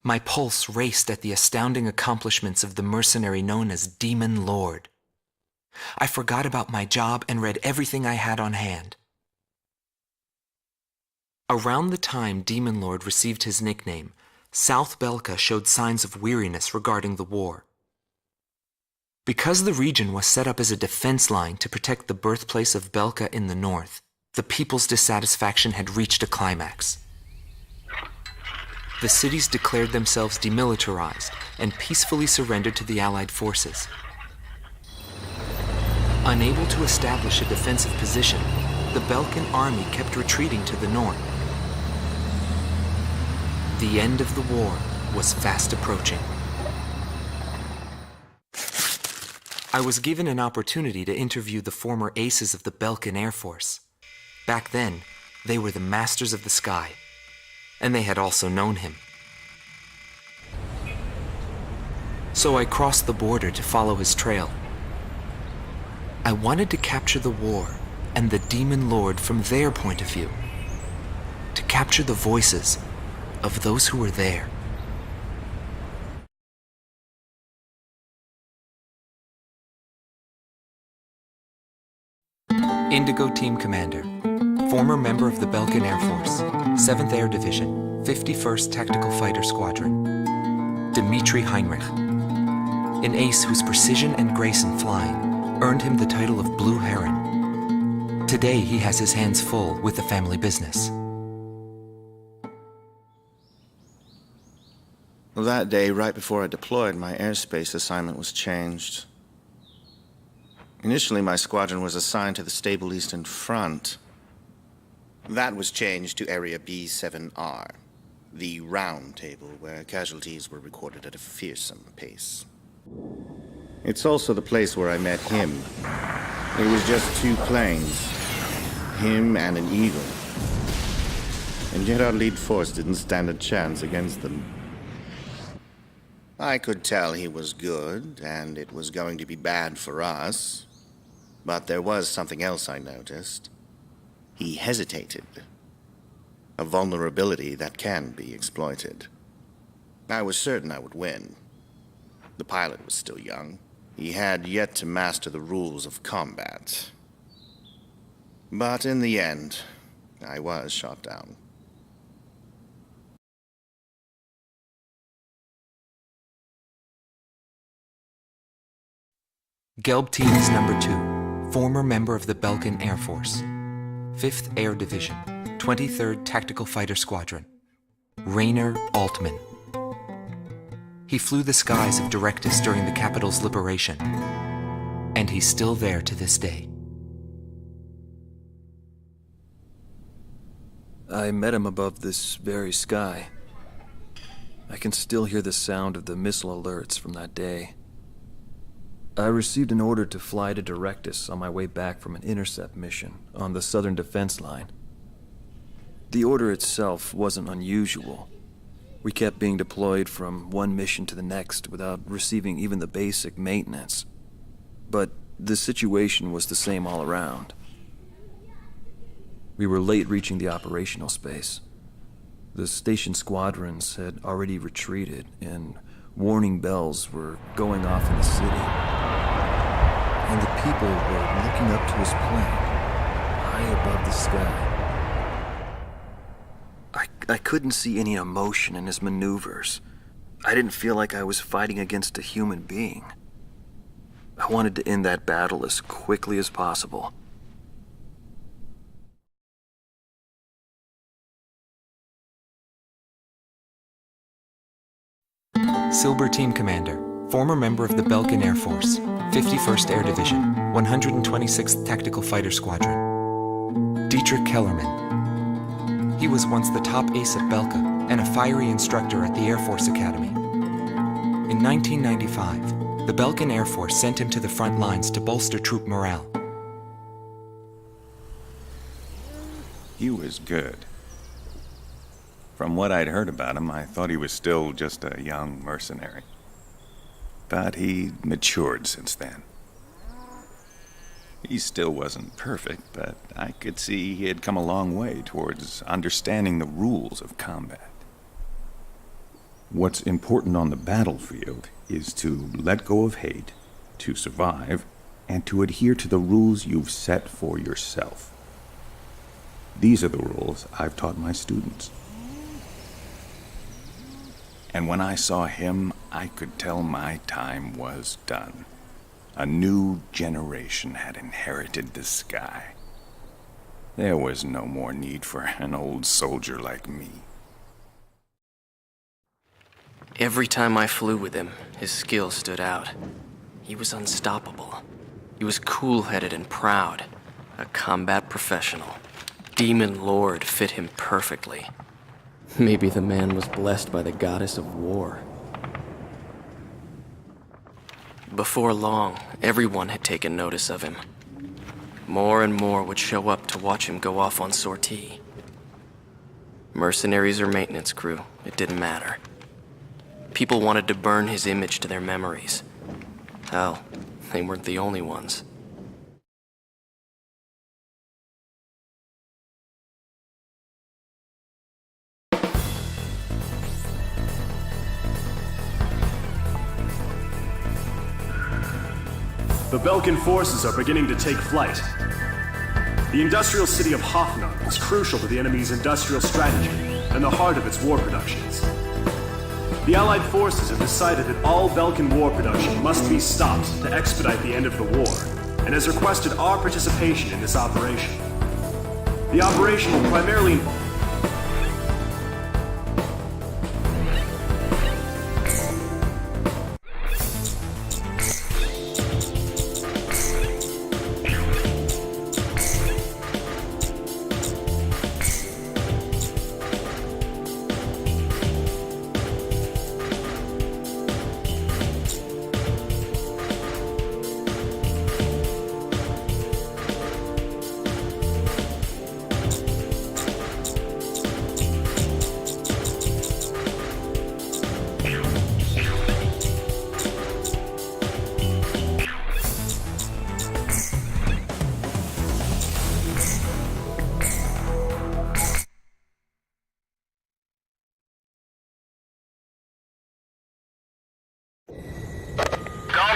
My pulse raced at the astounding accomplishments of the mercenary known as Demon Lord. I forgot about my job and read everything I had on hand. Around the time Demon Lord received his nickname, South Belka showed signs of weariness regarding the war. Because the region was set up as a defense line to protect the birthplace of Belka in the north, the people's dissatisfaction had reached a climax. The cities declared themselves demilitarized and peacefully surrendered to the Allied forces. Unable to establish a defensive position, the Belkan army kept retreating to the north. The end of the war was fast approaching. I was given an opportunity to interview the former aces of the Belkan Air Force. Back then, they were the masters of the sky, and they had also known him. So I crossed the border to follow his trail. I wanted to capture the war and the Demon Lord from their point of view, to capture the voices of those who were there. Indigo Team Commander, former member of the Belkan Air Force, 7th Air Division, 51st Tactical Fighter Squadron, Dmitri Heinrich, an ace whose precision and grace in flying earned him the title of Blue Heron. Today he has his hands full with the family business. Well, that day, right before I deployed, my airspace assignment was changed. Initially, my squadron was assigned to the stable Eastern Front. That was changed to Area B7R, the round table where casualties were recorded at a fearsome pace. It's also the place where I met him. It was just two planes, him and an Eagle. And yet our lead force didn't stand a chance against them. I could tell he was good, and it was going to be bad for us. But there was something else I noticed. He hesitated. A vulnerability that can be exploited. I was certain I would win. The pilot was still young. He had yet to master the rules of combat. But in the end, I was shot down. Gelb Teams Number 2, former member of the Belkan Air Force, 5th Air Division, 23rd Tactical Fighter Squadron, Rainer Altman. He flew the skies of Directus during the capital's liberation, and he's still there to this day. I met him above this very sky. I can still hear the sound of the missile alerts from that day. I received an order to fly to Directus on my way back from an intercept mission on the southern defense line. The order itself wasn't unusual. We kept being deployed from one mission to the next without receiving even the basic maintenance. But the situation was the same all around. We were late reaching the operational space. The station squadrons had already retreated, and warning bells were going off in the city. And the people were looking up to his plane, high above the sky. I couldn't see any emotion in his maneuvers. I didn't feel like I was fighting against a human being. I wanted to end that battle as quickly as possible. Silber Team Commander, former member of the Belkan Air Force, 51st Air Division, 126th Tactical Fighter Squadron, Dietrich Kellerman. He was once the top ace at Belka and a fiery instructor at the Air Force Academy. In 1995, the Belkan Air Force sent him to the front lines to bolster troop morale. He was good. From what I'd heard about him, I thought he was still just a young mercenary. But he matured since then. He still wasn't perfect, but I could see he had come a long way towards understanding the rules of combat. What's important on the battlefield is to let go of hate, to survive, and to adhere to the rules you've set for yourself. These are the rules I've taught my students. And when I saw him, I could tell my time was done. A new generation had inherited the sky. There was no more need for an old soldier like me. Every time I flew with him, his skill stood out. He was unstoppable. He was cool-headed and proud, a combat professional. Demon Lord fit him perfectly. Maybe the man was blessed by the goddess of war. Before long, everyone had taken notice of him. More and more would show up to watch him go off on sortie. Mercenaries or maintenance crew, it didn't matter. People wanted to burn his image to their memories. Hell, they weren't the only ones. The Belkan forces are beginning to take flight. The industrial city of Hoffnung is crucial to the enemy's industrial strategy and the heart of its war productions. The Allied forces have decided that all Belkan war production must be stopped to expedite the end of the war, and has requested our participation in this operation. The operation will primarily involve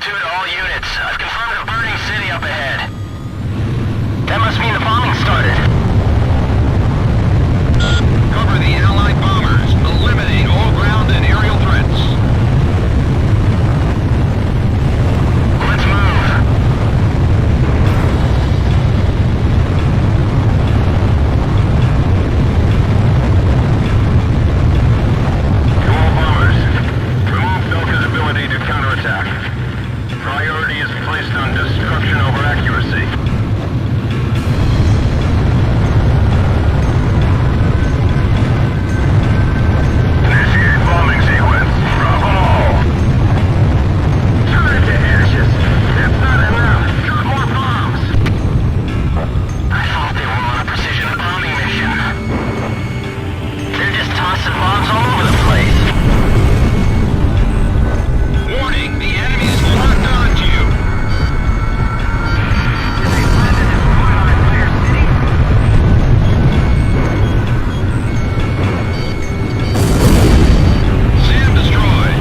Two to all units. I've confirmed a burning city up ahead. That must mean the bombing started. Cover the Allied bombers. Eliminate all ground and aerial threats. Let's move. To all bombers, remove Belka's ability to counterattack. Priority is placed on destruction over accuracy. Initiate bombing sequence. Drop them all. Turn it to ashes. That's not enough. Drop more bombs. I thought they were on a precision bombing mission. They're just tossing bombs all over the place. Warning, the enemy is locked onto you. Did they plan to destroy our entire city? SAM destroyed.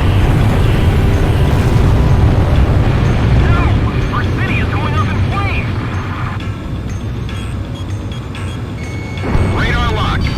No! Our city is going up in flames! Radar locked.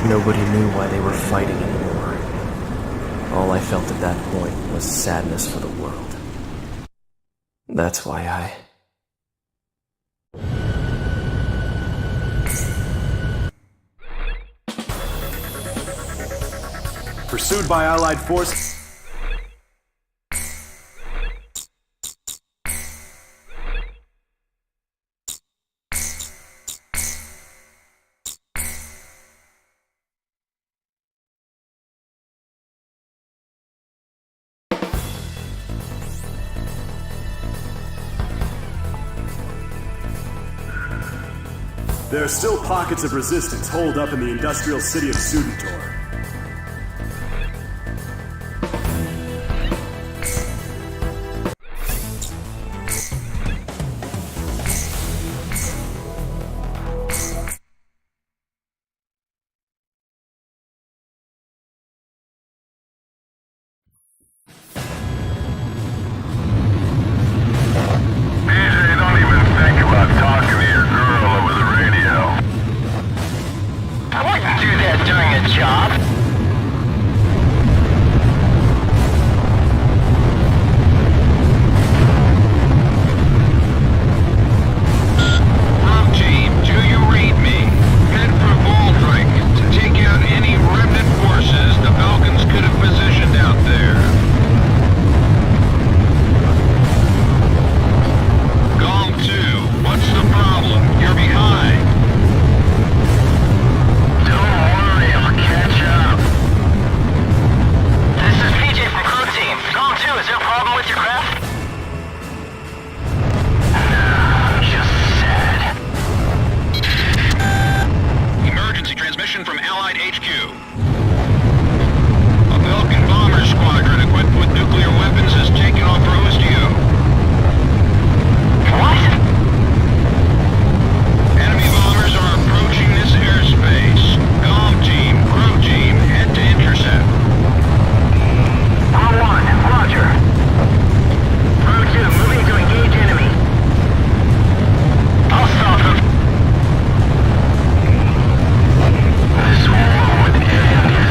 Nobody knew why they were fighting anymore. All I felt at that point was sadness for the world. That's why I... Pursued by Allied forces. There are still pockets of resistance holed up in the industrial city of Sudentor. DJ, don't even think about talking to your girl over the radio. I wouldn't do that during a job. Rogue team, do you read me? Head for Baldrick to take out any remnant forces the Falcons could have positioned out there. Gong 2, what's the problem? You're behind. Don't worry, I'll catch up. This is PJ from Crew Team. Gong 2, is there a problem with your craft? No, just sad. Emergency transmission from Allied HQ. A Belkan bomber squadron equipped with nuclear weapons has taken off road to you. What? Enemy bombers are approaching this airspace. Comm team, crew team, head to intercept. All 1, roger. Crew 2, moving to engage enemy. I'll stop them. This war would end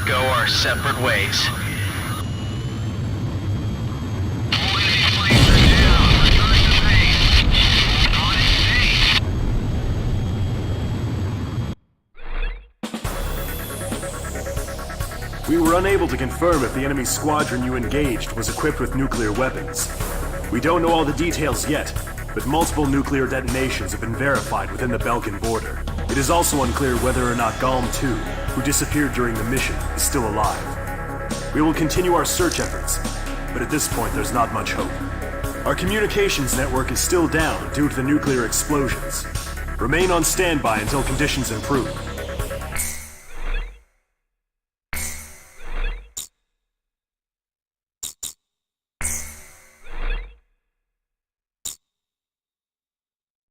go our separate ways. We were unable to confirm if the enemy squadron you engaged was equipped with nuclear weapons. We don't know all the details yet, but multiple nuclear detonations have been verified within the Belkan border. It is also unclear whether or not Galm 2, who disappeared during the mission, is still alive. We will continue our search efforts, but at this point there's not much hope. Our communications network is still down due to the nuclear explosions. Remain on standby until conditions improve.